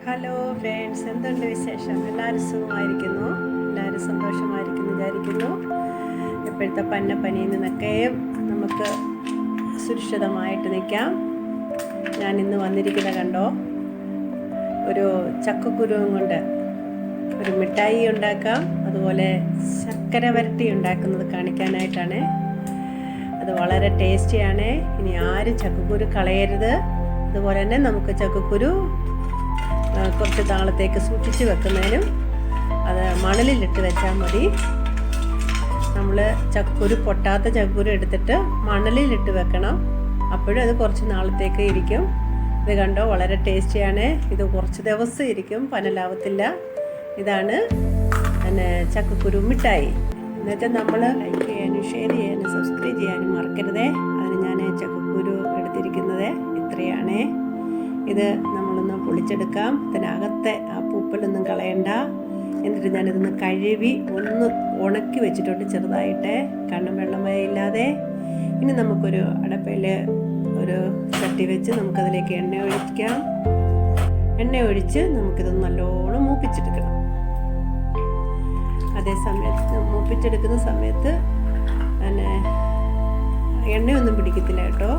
Hello friends, എന്തുണ്ട് വിശേഷം? എല്ലാവരും സുഖമായിരിക്കുന്നു, എല്ലാവരും സന്തോഷമായിരിക്കുന്നു വിചാരിക്കുന്നു. ഇപ്പോഴത്തെ പനിയിൽ നിന്നൊക്കെ നമുക്ക് സുരക്ഷിതമായിട്ട് നിൽക്കാം. ഞാൻ ഇന്ന് വന്നിരിക്കുന്നത് കണ്ടോ, ഒരു ചക്കക്കുരുവും കൊണ്ട് ഒരു മിഠായി ഉണ്ടാക്കാം, അതുപോലെ ശർക്കര വരട്ടി ഉണ്ടാക്കുന്നത് കാണിക്കാനായിട്ടാണ്. അത് വളരെ ടേസ്റ്റിയാണ്. ഇനി ആരും ചക്കക്കുരു കളയരുത്. അതുപോലെ തന്നെ നമുക്ക് ചക്കക്കുരു കുറച്ച് നാളത്തേക്ക് സൂക്ഷിച്ച് വെക്കുന്നതിനും അത് മണലിലിട്ട് വെച്ചാൽ മതി. നമ്മൾ ചക്കക്കുരു പൊട്ടാത്ത ചക്കക്കുരു എടുത്തിട്ട് മണലിലിട്ട് വെക്കണം, അപ്പോഴും അത് കുറച്ച് നാളത്തേക്ക് ഇരിക്കും. ഇത് കണ്ടോ, വളരെ ടേസ്റ്റിയാണ്. ഇത് കുറച്ച് ദിവസം ഇരിക്കും, പനലാവത്തില്ല. ഇതാണ് പിന്നെ ചക്കക്കുരു മിഠായി. എന്നുവെച്ചാൽ നമ്മൾ ലൈക്ക് ചെയ്യാനും ഷെയർ ചെയ്യാനും സബ്സ്ക്രൈബ് ചെയ്യാനും മറക്കരുതേ. അതിന് ഞാൻ ചക്കക്കുരു എടുത്തിരിക്കുന്നത് ഇത്രയാണ്. ഇത് നമ്മളൊന്ന് പൊളിച്ചെടുക്കാം. ഇതിനകത്തെ ആ പൂപ്പലൊന്നും കളയണ്ട. എന്നിട്ട് ഞാനിതൊന്ന് കഴുകി ഒന്ന് ഉണക്കി വെച്ചിട്ടുണ്ട് ചെറുതായിട്ട്, കണ്ണും വെള്ളമയില്ലാതെ. ഇനി നമുക്കൊരു അടപ്പയിൽ ഒരു ചട്ടി വെച്ച് നമുക്കതിലേക്ക് എണ്ണ ഒഴിക്കാം. എണ്ണ ഒഴിച്ച് നമുക്കിതൊന്ന് നല്ലോണം മൂപ്പിച്ചെടുക്കണം. അതേ സമയത്ത് മൂപ്പിച്ചെടുക്കുന്ന സമയത്ത് പിന്നെ എണ്ണയൊന്നും പിടിക്കത്തില്ല കേട്ടോ.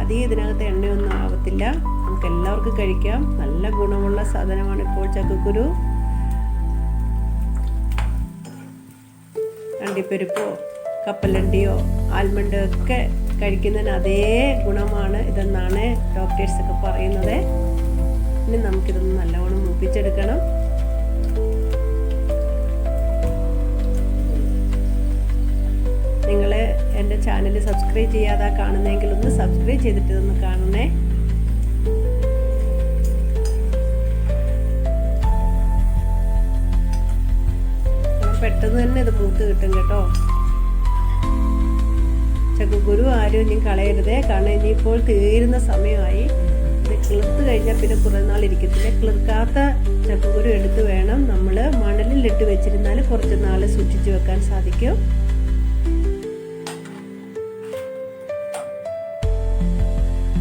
അധികം ഇതിനകത്ത് എണ്ണയൊന്നും ആവത്തില്ല. നമുക്ക് എല്ലാവർക്കും കഴിക്കാം. നല്ല ഗുണമുള്ള സാധനമാണ് ഇപ്പോൾ ചക്കക്കുരു. അണ്ടിപ്പരിപ്പോ കപ്പലണ്ടിയോ ആൽമണ്ടോ ഒക്കെ കഴിക്കുന്നതിന് അതേ ഗുണമാണ് ഇതെന്നാണ് ഡോക്ടേഴ്സൊക്കെ പറയുന്നത്. ഇനി നമുക്കിതൊന്ന് നല്ലവണ്ണം മൂപ്പിച്ചെടുക്കണം. നിങ്ങൾ എൻ്റെ ചാനൽ സബ്സ്ക്രൈബ് ചെയ്യാതെ കാണുന്നെങ്കിൽ ഒന്ന് സബ്സ്ക്രൈബ് ചെയ്തിട്ട് ഒന്ന് കാണണേ. പെട്ടെന്ന് തന്നെ ഇത് മൂത്ത് കിട്ടും കേട്ടോ. ചക്കക്കുരു ആരും ഇനി കളയരുതേ, കാരണം ഇനിയിപ്പോൾ തീരുന്ന സമയമായി. ഇത് കിളിർത്ത് കഴിഞ്ഞാൽ പിന്നെ കുറേ നാൾ ഇരിക്കത്തില്ല. കിളിർക്കാത്ത ചക്കക്കുരു എടുത്ത് വേണം നമ്മൾ മണലിലിട്ട് വെച്ചിരുന്നാൽ കുറച്ച് നാൾ സൂക്ഷിച്ചു വെക്കാൻ സാധിക്കും.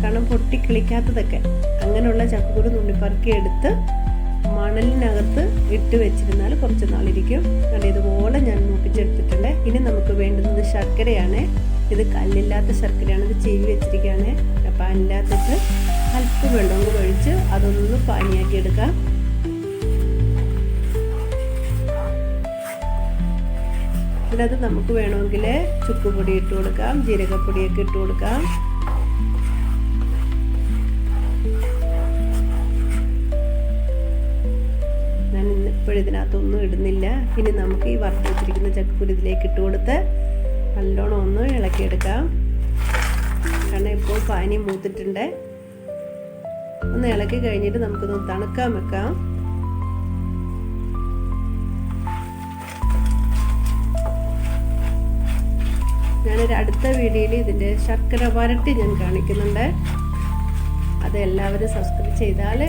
കാരണം പൊട്ടിക്കിളിക്കാത്തതൊക്കെ അങ്ങനെയുള്ള ചക്കക്കുരു നുള്ളിപ്പറക്കി എടുത്ത് മണലിനകത്ത് ഇട്ട് വെച്ചിരുന്നാൽ കുറച്ച് നാളിരിക്കും. കാരണം ഇതുപോലെ ഞാൻ മൂപ്പിച്ചെടുത്തിട്ടുണ്ട്. ഇനി നമുക്ക് വേണ്ടുന്നത് ശർക്കരയാണ്. ഇത് കല്ലില്ലാത്ത ശർക്കരയാണ്. ഇത് ചെവി വെച്ചിരിക്കുകയാണ്. പാനില്ലാത്തിട്ട് അല്പം വെള്ളം കൂടെ ഒഴിച്ച് അതൊന്ന് പാനിയാക്കി എടുക്കാം. ഇതിനകത്ത് നമുക്ക് വേണമെങ്കിൽ ചുക്കുപൊടി ഇട്ട് കൊടുക്കാം, ജീരകപ്പൊടിയൊക്കെ ഇട്ട് കൊടുക്കാം. ഇതിനകത്തൊന്നും ഇടുന്നില്ല. ഇനി നമുക്ക് ഈ വറുത്ത് വെച്ചിരിക്കുന്ന ചക്കക്കുരു ഇതിലേക്ക് ഇട്ട് കൊടുത്ത് നല്ലോണം ഒന്ന് ഇളക്കിയെടുക്കാം. കാരണം ഇപ്പോൾ പാനി മൂത്തിട്ടുണ്ട്. ഒന്ന് ഇളക്കി കഴിഞ്ഞിട്ട് നമുക്കൊന്ന് തണുക്കാൻ വെക്കാം. ഞാനൊരു അടുത്ത വീഡിയോയിൽ ഇതിൻ്റെ ശർക്കര വരട്ടി ഞാൻ കാണിക്കുന്നുണ്ട്. അത് എല്ലാവരും സബ്സ്ക്രൈബ് ചെയ്താൽ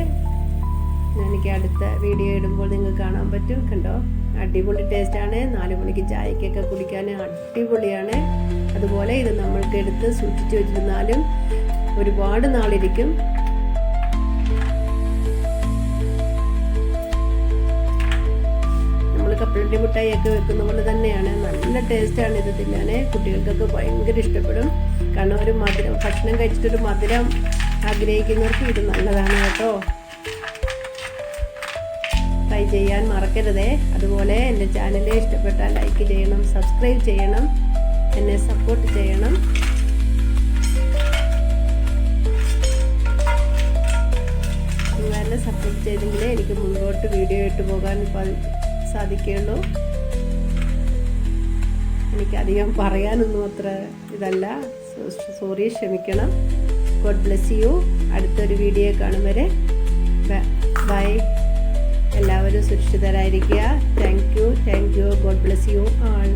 എനിക്ക് അടുത്ത വീഡിയോ ഇടുമ്പോൾ നിങ്ങൾക്ക് കാണാൻ പറ്റും. കണ്ടോ, അടിപൊളി ടേസ്റ്റാണ്. 4 മണിക്ക് ചായക്കൊക്കെ കുടിക്കാൻ അടിപൊളിയാണ്. അതുപോലെ ഇത് നമ്മൾക്ക് എടുത്ത് സൂക്ഷിച്ച് വെച്ചിരുന്നാലും ഒരുപാട് നാളിരിക്കും. നമ്മൾ കപ്പലണ്ടി മിഠായിയൊക്കെ വെക്കുന്ന പോലെ തന്നെയാണ്. നല്ല ടേസ്റ്റാണ് ഇത് തിന്നാൻ. കുട്ടികൾക്കൊക്കെ ഭയങ്കര ഇഷ്ടപ്പെടും. കാരണം ഒരു മധുരം ഭക്ഷണം കഴിച്ചിട്ടൊരു മധുരം ആഗ്രഹിക്കുന്നവർക്ക് ഇത് നല്ലതാണ് കേട്ടോ. ട്രൈ ചെയ്യാൻ മറക്കരുതേ. അതുപോലെ എൻ്റെ ചാനൽ ഇഷ്ടപ്പെട്ടാൽ ലൈക്ക് ചെയ്യണം, സബ്സ്ക്രൈബ് ചെയ്യണം, എന്നെ സപ്പോർട്ട് ചെയ്യണം. നിങ്ങളെന്നെ സപ്പോർട്ട് ചെയ്തെങ്കിലേ എനിക്ക് മുൻപോട്ട് വീഡിയോ ഇട്ട് പോകാൻ സാധിക്കുകയുള്ളൂ. എനിക്കധികം പറയാനൊന്നും അത്ര ഇതല്ല, സോറി, ക്ഷമിക്കണം. God bless you. അടുത്തൊരു വീഡിയോ കാണും വരെ ബൈ. എല്ലാവരും സുരക്ഷിതരായിരിക്കുക. Thank you. God bless you all.